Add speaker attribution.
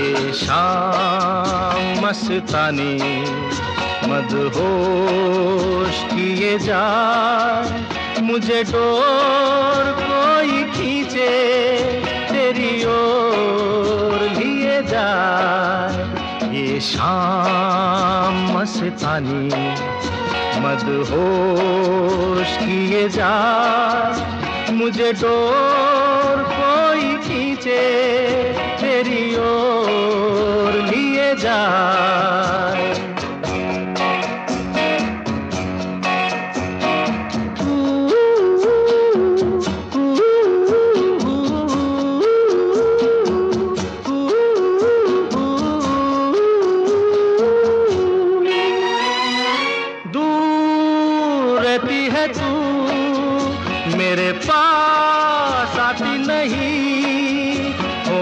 Speaker 1: ये शाम मस्तानी मदहोश किए जाए, मुझे डोर कोई खींचे तेरी ओर लिए जाए। ये शाम मस्तानी मदहोश किए जाए, मुझे डोर कोई खींचे तेरी ओर लिए जाए।